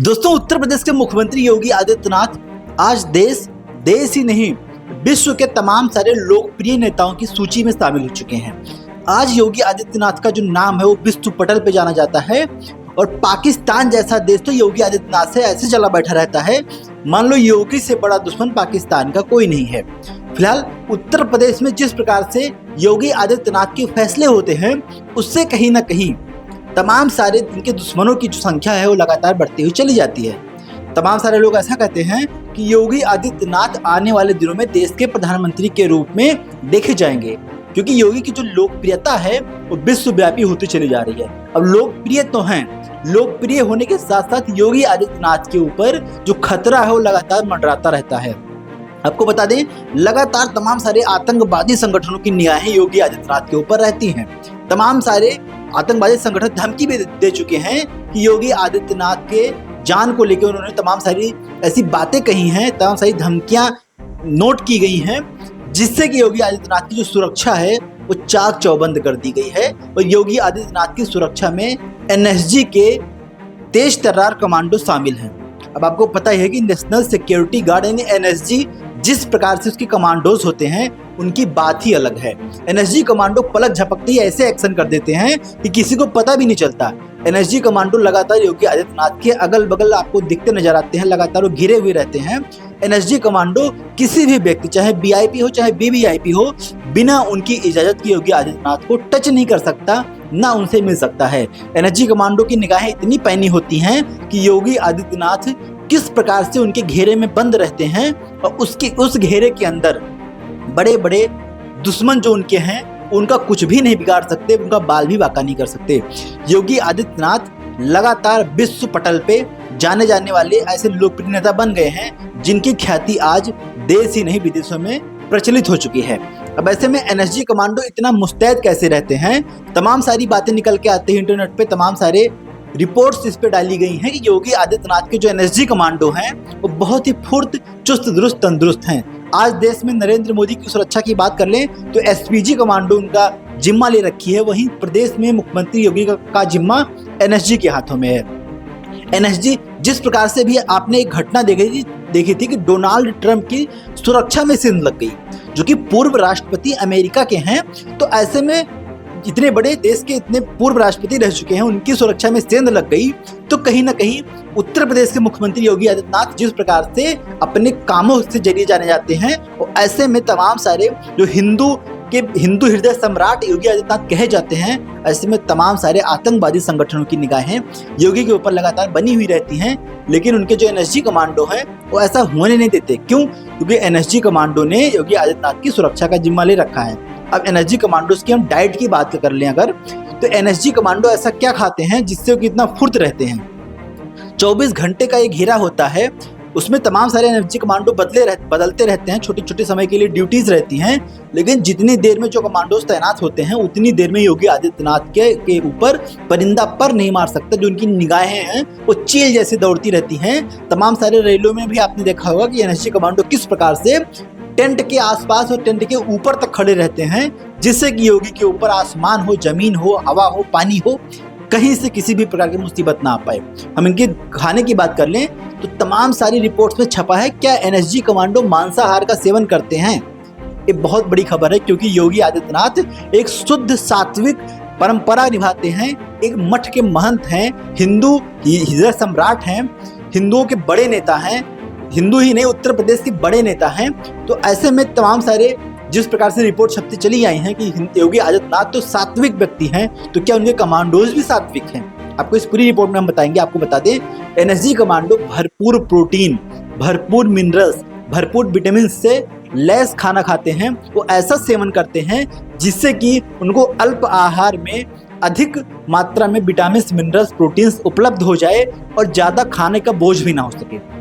दोस्तों, उत्तर प्रदेश के मुख्यमंत्री योगी आदित्यनाथ आज देश ही नहीं विश्व के तमाम सारे लोकप्रिय नेताओं की सूची में शामिल हो चुके हैं। आज योगी आदित्यनाथ का जो नाम है वो विश्व पटल पे जाना जाता है और पाकिस्तान जैसा देश तो योगी आदित्यनाथ से ऐसे चला बैठा रहता है, मान लो योगी से बड़ा दुश्मन पाकिस्तान का कोई नहीं है। फिलहाल उत्तर प्रदेश में जिस प्रकार से योगी आदित्यनाथ के फैसले होते हैं उससे कहीं ना कहीं तमाम सारे इनके दुश्मनों की जो संख्या है वो लगातार बढ़ती हुई चली जाती है। तमाम सारे लोग ऐसा कहते हैं कि योगी आदित्यनाथ आने वाले दिनों में देश के प्रधानमंत्री के रूप में देखे जाएंगे, क्योंकि योगी की जो लोकप्रियता है वो विश्वव्यापी होती चली जा रही है। अब लोकप्रिय तो हैं, लोकप्रिय होने के साथ साथ योगी आदित्यनाथ के ऊपर जो खतरा है वो लगातार मंडराता रहता है। आपको बता दें, लगातार तमाम सारे आतंकवादी संगठनों की निगाहें योगी आदित्यनाथ के ऊपर रहती हैं। तमाम सारे आतंकवादी संगठन धमकी भी दे चुके हैं कि योगी आदित्यनाथ के जान को लेकर उन्होंने तमाम सारी ऐसी बातें कही हैं, तमाम सारी धमकियां नोट की गई हैं, जिससे कि योगी आदित्यनाथ की जो सुरक्षा है वो चाक चौबंद कर दी गई है। और योगी आदित्यनाथ की सुरक्षा में एनएसजी के तेज तर्रार कमांडो शामिल हैं। अब आपको पता ही है कि नेशनल सिक्योरिटी गार्ड यानी एनएसजी जिस प्रकार से उसके कमांडोज होते हैं उनकी बात ही अलग है। एनएसजी कमांडो पलक झपकते ही ऐसे एक्शन कर देते हैं कि किसी को पता भी नहीं चलता। एनएसजी कमांडो लगातार योगी आदित्यनाथ के अगल बगल आपको दिखते नजर आते हैं, लगातार वो घिरे हुए रहते हैं। एनएसजी कमांडो किसी भी व्यक्ति, चाहे वीआईपी हो चाहे वीवीआईपी हो, बिना उनकी इजाजत के योगी आदित्यनाथ को टच नहीं कर सकता, ना उनसे मिल सकता है। एनएसजी कमांडो की निगाहें इतनी पैनी होती हैं कि योगी आदित्यनाथ किस प्रकार से उनके घेरे में बंद रहते हैं और उस घेरे के अंदर बड़े बड़े दुश्मन जो उनके हैं उनका कुछ भी नहीं बिगाड़ सकते, उनका बाल भी बांका नहीं कर सकते। योगी आदित्यनाथ लगातार विश्व पटल पे जाने जाने वाले ऐसे लोकप्रिय नेता बन गए हैं जिनकी ख्याति आज देश ही नहीं विदेशों में प्रचलित हो चुकी है। अब ऐसे में एनएसजी कमांडो इतना मुस्तैद कैसे रहते हैं? तमाम सारी बातें निकल के आते हैं इंटरनेट पे, तमाम सारे रिपोर्ट्स इस पे डाली गई हैं कि योगी आदित्यनाथ के जो एनएसजी कमांडो हैं वो बहुत ही फुर्त, चुस्त दुरुस्त तंदुरुस्त हैं। आज देश में नरेंद्र मोदी की सुरक्षा की बात कर लें तो एसपीजी कमांडो उनका जिम्मा ले रखी है, वहीं प्रदेश में मुख्यमंत्री योगी का जिम्मा एनएसजी के हाथों में है। एनएसजी जिस प्रकार से भी आपने एक घटना देखी थी कि डोनाल्ड ट्रंप की सुरक्षा में सेंध लग गई, जो कि पूर्व राष्ट्रपति अमेरिका के हैं। तो ऐसे में इतने बड़े देश के इतने पूर्व राष्ट्रपति रह चुके हैं, उनकी सुरक्षा में सेंध लग गई, तो कहीं ना कहीं उत्तर प्रदेश के मुख्यमंत्री योगी आदित्यनाथ जिस प्रकार से अपने कामों से जरिए जाने जाते हैं, और ऐसे में तमाम सारे जो हिंदू हृदय सम्राट योगी आदित्यनाथ कहे जाते हैं, ऐसे में तमाम सारे आतंकवादी संगठनों की निगाहें योगी के ऊपर लगातार बनी हुई रहती हैं। लेकिन उनके जो एनएसजी कमांडो हैं वो ऐसा होने नहीं देते। क्यों? क्योंकि एनएसजी कमांडो ने योगी आदित्यनाथ की सुरक्षा का जिम्मा ले रखा है। अब एनएसजी कमांडोज की हम डाइट की बात कर लें अगर, तो एनएसजी कमांडो ऐसा क्या खाते हैं जिससे वो इतना फुर्त रहते हैं? 24 घंटे का ये घेरा होता है, उसमें तमाम सारे एनएसजी कमांडो बदलते रहते हैं, छोटे छोटे समय के लिए ड्यूटीज रहती हैं। लेकिन जितनी देर में जो कमांडोज तैनात होते हैं उतनी देर में योगी आदित्यनाथ के ऊपर परिंदा पर नहीं मार सकता। जो उनकी निगाहें हैं वो चील जैसी दौड़ती रहती हैं। तमाम सारे रेलों में भी आपने देखा होगा कि एनएसजी कमांडो किस प्रकार से टेंट के आसपास और टेंट के ऊपर तक खड़े रहते हैं, जिससे कि योगी के ऊपर आसमान हो, जमीन हो, हवा हो, पानी हो, कहीं से किसी भी प्रकार की मुसीबत ना आ पाए। हम इनके खाने की बात कर लें तो तमाम सारी रिपोर्ट्स में छपा है, क्या एनएसजी कमांडो मांसाहार का सेवन करते हैं? ये बहुत बड़ी खबर है, क्योंकि योगी आदित्यनाथ एक शुद्ध सात्विक परंपरा निभाते हैं, एक मठ के महंत हैं, हिंदू हृदय सम्राट हैं, हिंदुओं के बड़े नेता हैं, हिंदू ही नहीं उत्तर प्रदेश के बड़े नेता हैं। तो ऐसे में तमाम सारे जिस प्रकार से रिपोर्ट छपती चली आई हैं कि योगी आदित्यनाथ तो सात्विक व्यक्ति हैं, तो क्या उनके कमांडोज भी सात्विक हैं? आपको इस पूरी रिपोर्ट में हम बताएंगे। आपको बता दें, एनएसजी कमांडो भरपूर प्रोटीन, भरपूर मिनरल्स, भरपूर विटामिन से लैस खाना खाते हैं। वो ऐसा सेवन करते हैं जिससे कि उनको अल्प आहार में अधिक मात्रा में विटामिन, मिनरल्स, प्रोटीन्स उपलब्ध हो जाए और ज़्यादा खाने का बोझ भी ना हो सके।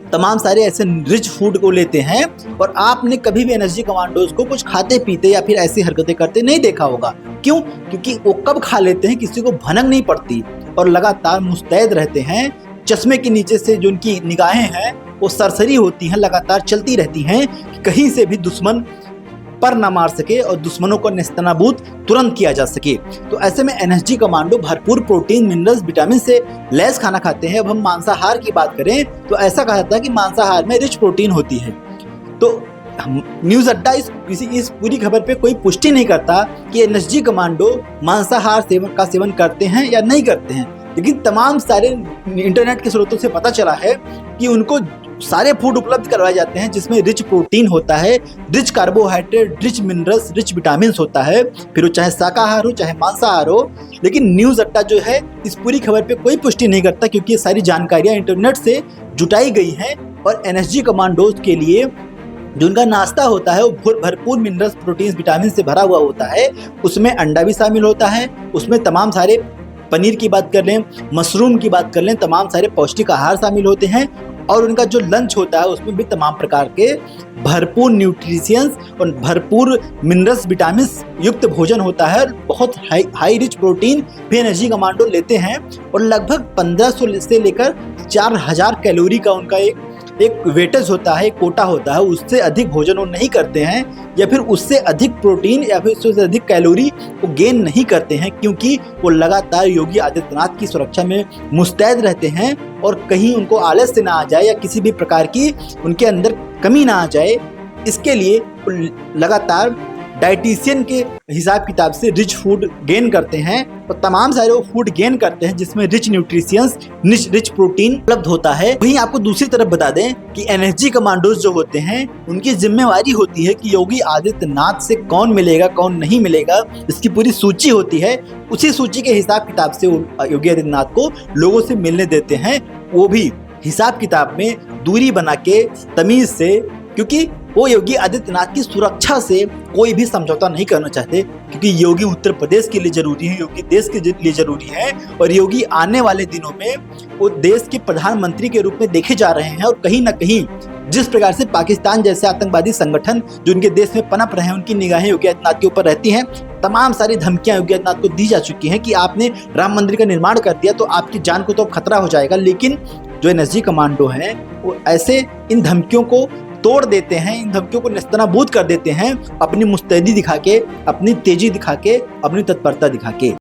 तमाम सारे ऐसे रिच फूड को लेते हैं, और आपने कभी भी एनएसजी कमांडोज को कुछ खाते पीते या फिर ऐसी हरकतें करते नहीं देखा होगा। क्यों? क्योंकि वो कब खा लेते हैं किसी को भनक नहीं पड़ती, और लगातार मुस्तैद रहते हैं। चश्मे के नीचे से जो उनकी निगाहें हैं वो सरसरी होती हैं, लगातार चलती रहती हैं कि कहीं से भी दुश्मन पर ना मार सके और दुश्मनों को नेस्तनाबूद तुरंत किया जा सके। तो ऐसे में एनएसजी कमांडो भरपूर प्रोटीन, मिनरल्स, विटामिन से लैस खाना खाते हैं। अब हम मांसाहार की बात करें तो ऐसा कहा जाता है कि मांसाहार में रिच प्रोटीन होती है। तो न्यूज अड्डा इस पूरी खबर पे कोई पुष्टि नहीं करता कि एनएसजी कमांडो मांसाहार का सेवन करते हैं या नहीं करते हैं, लेकिन तमाम सारे इंटरनेट के स्रोतों से पता चला है कि उनको सारे फूड उपलब्ध करवाए जाते हैं जिसमें रिच प्रोटीन होता है, rich carbohydrate, rich minerals, rich vitamin होता है, फिर वो चाहे शाकाहार हो चाहे मांसाहार हो। लेकिन न्यूज अड्डा जो है इस पूरी खबर पे कोई पुष्टि नहीं करता, क्योंकि ये सारी जानकारियां इंटरनेट से जुटाई गई हैं। और एनएसजी कमांडोज के लिए जो उनका नाश्ता होता है वो भरपूर मिनरल्स, प्रोटीन, विटामिन से भरा हुआ होता है। उसमें अंडा भी शामिल होता है, उसमें तमाम सारे पनीर की बात कर लें, मशरूम की बात कर लें, तमाम सारे पौष्टिक आहार शामिल होते हैं। और उनका जो लंच होता है उसमें भी तमाम प्रकार के भरपूर न्यूट्रिशियंस और भरपूर मिनरल्स, विटामिन युक्त भोजन होता है। बहुत हाई रिच प्रोटीन भी एनर्जी कमांडो लेते हैं और लगभग 1500 से लेकर 4000 कैलोरी का उनका एक वेटेज होता है, एक कोटा होता है। उससे अधिक भोजन वो नहीं करते हैं या फिर उससे अधिक प्रोटीन या फिर उससे अधिक कैलोरी वो गेन नहीं करते हैं, क्योंकि वो लगातार योगी आदित्यनाथ की सुरक्षा में मुस्तैद रहते हैं और कहीं उनको आलस्य ना आ जाए या किसी भी प्रकार की उनके अंदर कमी ना आ जाए। इसके लिए लगातार डाइटिशियन के हिसाब किताब से रिच फूड गेन करते हैं और तमाम सारे वो फूड गेन करते हैं जिसमें रिच न्यूट्रिशियंस, रिच प्रोटीन उपलब्ध होता है। वहीं आपको दूसरी तरफ बता दें कि एनएसजी कमांडोज जो होते हैं उनकी जिम्मेवारी होती है कि योगी आदित्यनाथ से कौन मिलेगा कौन नहीं मिलेगा, इसकी पूरी सूची होती है। उसी सूची के हिसाब किताब से योगी आदित्यनाथ को लोगों से मिलने देते हैं, वो भी हिसाब किताब में दूरी बना के, तमीज से, क्योंकि वो योगी आदित्यनाथ की सुरक्षा से कोई भी समझौता नहीं करना चाहते, क्योंकि योगी उत्तर प्रदेश के लिए जरूरी है, योगी देश के लिए जरूरी है। और योगी आने वाले दिनों में वो देश के प्रधानमंत्री के रूप में देखे जा रहे हैं। और कहीं ना कहीं जिस प्रकार से पाकिस्तान जैसे आतंकवादी संगठन जो उनके देश में पनप रहे हैं, उनकी निगाहें योगी आदित्यनाथ के ऊपर रहती हैं। तमाम सारी धमकियां योगी आदित्यनाथ को दी जा चुकी हैं कि आपने राम मंदिर का निर्माण कर दिया तो आपकी जान को तो खतरा हो जाएगा। लेकिन जो एनएसजी कमांडो हैं वो ऐसे इन धमकियों को तोड़ देते हैं, इन धमकियों को नेस्तनाबूद कर देते हैं, अपनी मुस्तैदी दिखा के, अपनी तेजी दिखा के, अपनी तत्परता दिखा के।